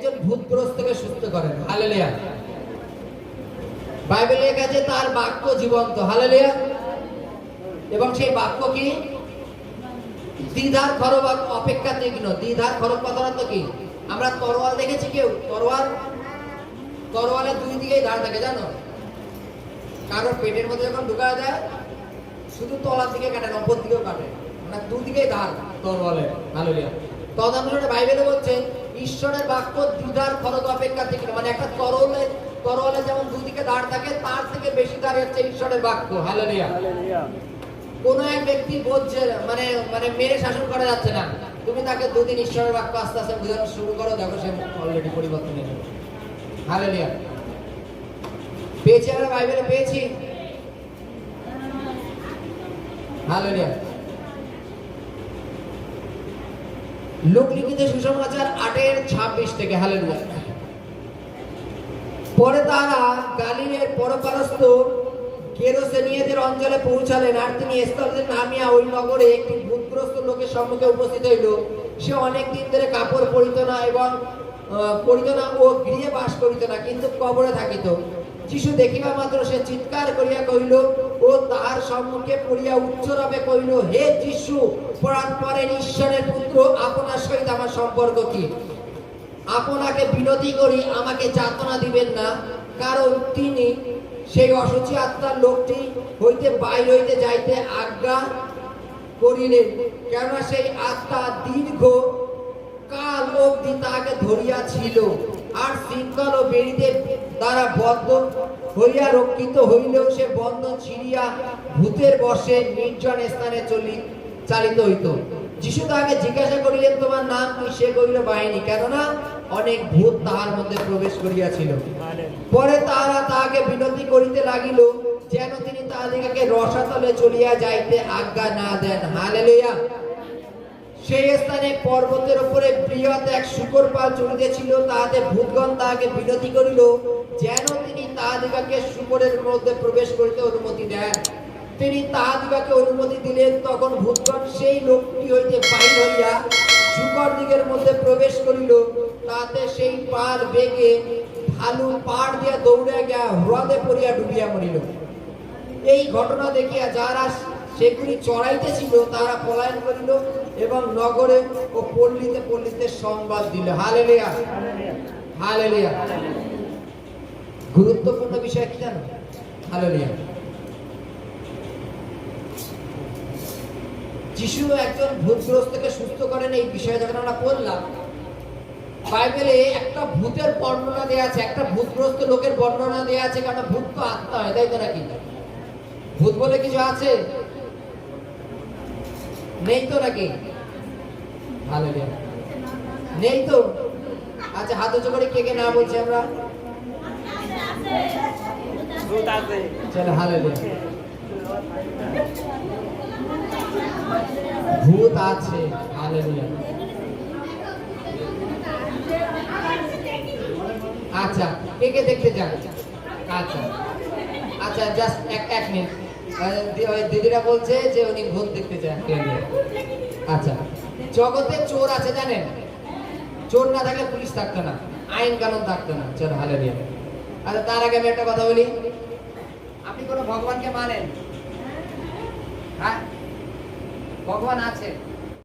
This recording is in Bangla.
একজন ভূতগ্রস্তকে সুস্থ করেন। হালেলুয়া। বাইবেলে লেখা আছে তার বাক্য জীবন্ত। হালেলুয়া। এবং সেই বাক্য কি? দ্বিধার খড়গ অপেক্ষা তীক্ষ্ণ। দ্বিধার খড়গ কথার অর্থ কি? আমরা তরোয়াল দেখেছি কেউ? তরোয়ালের দুই দিকেই ধার থাকে, জানো? কারোর পেটের মধ্যে যখন ঢুকায় দেয় শুধু তলার দিকে কাটে না, উপর দিকেও কাটে, মানে দুদিকেই ধার তরোয়ালের। হালেলুয়া। তদনুসারে বাইবেলে বলছে ঈশ্বরের বাক্য দ্বিধার খড়গ অপেক্ষা তীক্ষ্ণ, মানে একটা তরোয়ালে যেমন দুদিকে ধার থাকে তার থেকে বেশি ধার হচ্ছে ঈশ্বরের বাক্য। হালেলুয়া। কোন এক ব্যক্তি বলছে মানে মানে মেরে শাসন করা যাচ্ছে না, তুমি তাকে দুদিন ঈশ্বরের বাক্য আস্তে আস্তে বোঝানো শুরু করো, দেখো সে অলরেডি পরিবর্তন হয়ে যাবে। হালেলুয়া। পেয়েছি আমরা, বাইবেলে পেয়েছি। হালেলুয়া। লোক লিখিত সুসমাচার 8:26 থেকে। হালেলুয়া। পরে তারা গালিলের পরপারস্থ গেরসেনীয়দের অঞ্চলে পৌঁছালেন, আর তিনি স্থলে নামিয়া ওই নগরে একটি ভূতগ্রস্ত লোকের সম্মুখে উপস্থিত হইল। সে অনেক দিন ধরে কাপড় পরিত না এবং ও গৃহে বাস করিত না, কিন্তু কবরে থাকিত। যিশু দেখিবা মাত্র সে চিৎকার করিয়া কহিল ও তাহার সম্মুখে পড়িয়া উচ্চরবে কহিল, হে যিশু, পরাৎপরের ঈশ্বরের পুত্র, আপনার সহিত আমার সম্পর্ক কি? আপনাকে বিনতি করি আমাকে যাতনা দিবেন না। কারণ তিনি সেই অসুচি আত্মার লোকটি হইতে বাইর হইতে যাইতে আজ্ঞা করিলেন, কেননা সেই আত্মা দীর্ঘ কাল অবধি তাহাকে ধরিয়াছিল, আর শৃঙ্খল ও বেড়িতে দ্বারা বদ্ধ হইয়া রক্ষিত হইলেও সে বন্ধন ছিঁড়িয়া ভূতের বশে নির্জন স্থানে চালিত হইত। যিশু তাহাকে জিজ্ঞাসা করিলেন, তোমার নাম কি? সে কহিল, বাহিনী, কেননা অনেক ভূত তাহার মধ্যে প্রবেশ করিয়াছিল। পরে তাহারা তাহাকে বিনতি করিতে লাগিল যেন তিনি তাহাদিগকে রসাতলে চলিয়া যাইতে আজ্ঞা না দেন। হালেলুয়া। সেই স্থানে পর্বতের উপরে বৃহৎ এক শূকর পাল চলিতেছিল, তাহাতে ভূতগণ তাহাকে বিনতি করিল যেন তিনি তাহাদিগকে শূকরের মধ্যে প্রবেশ করিতে অনুমতি দেন। তিনি তাহাদিগকে অনুমতি দিলেন। তখন ভূতগণ সেই লোকটি হইতে বাহির হইয়া শূকর দিগের মধ্যে প্রবেশ করিল। তাতে সেই পাল বেগে ঢালু পাড় দিয়া দৌড়িয়া গিয়া হ্রদে পড়িয়া ডুবিয়া মরিল। এই ঘটনা দেখিয়া যারা সেগুলি চড়াইতেছিল তারা পলায়ন করিল এবং নগরে ও পল্লীতে পল্লীতে সংবাদ দিল। হালেলুয়া। হালেলুয়া। গুরুত্বপূর্ণ বিষয় কি জানো? হালেলুয়া। যিশু একজন ভূতগ্রস্তকে সুস্থ করেন, এই বিষয়ে যখন আমরা পড়লাম, বাইবেলে একটা ভূতের বর্ণনা দেয়া আছে, একটা ভূতগ্রস্ত লোকের বর্ণনা দেয়া আছে। কারণ ভূত তো আত্মা হয়, তাই তো নাকি? ভূত বলে কিছু আছে? নেই তো নাকি? হালেলুয়া। নেই তো? আচ্ছা, হাত উঁচু করে কে কে না বলছি আমরা? চলো, হালেলুয়া। ভূত আছে। হালেলুয়া। আচ্ছা, কে কে দেখতে চান? আচ্ছা আচ্ছা, জাস্ট এক মিনিট। দিদিরা বলছে যে উনি ভূত দেখতে চান। আচ্ছা, জগতে চোর আছে জানেন? চোর না থাকলে পুলিশ থাকতো না, আইন কানুন থাকতো না। চলো, হালেলুয়া। আচ্ছা, তার আগে আমি একটা কথা বলি। আপনি কোনো ভগবানকে মানেন? হ্যাঁ, ভগবান আছে।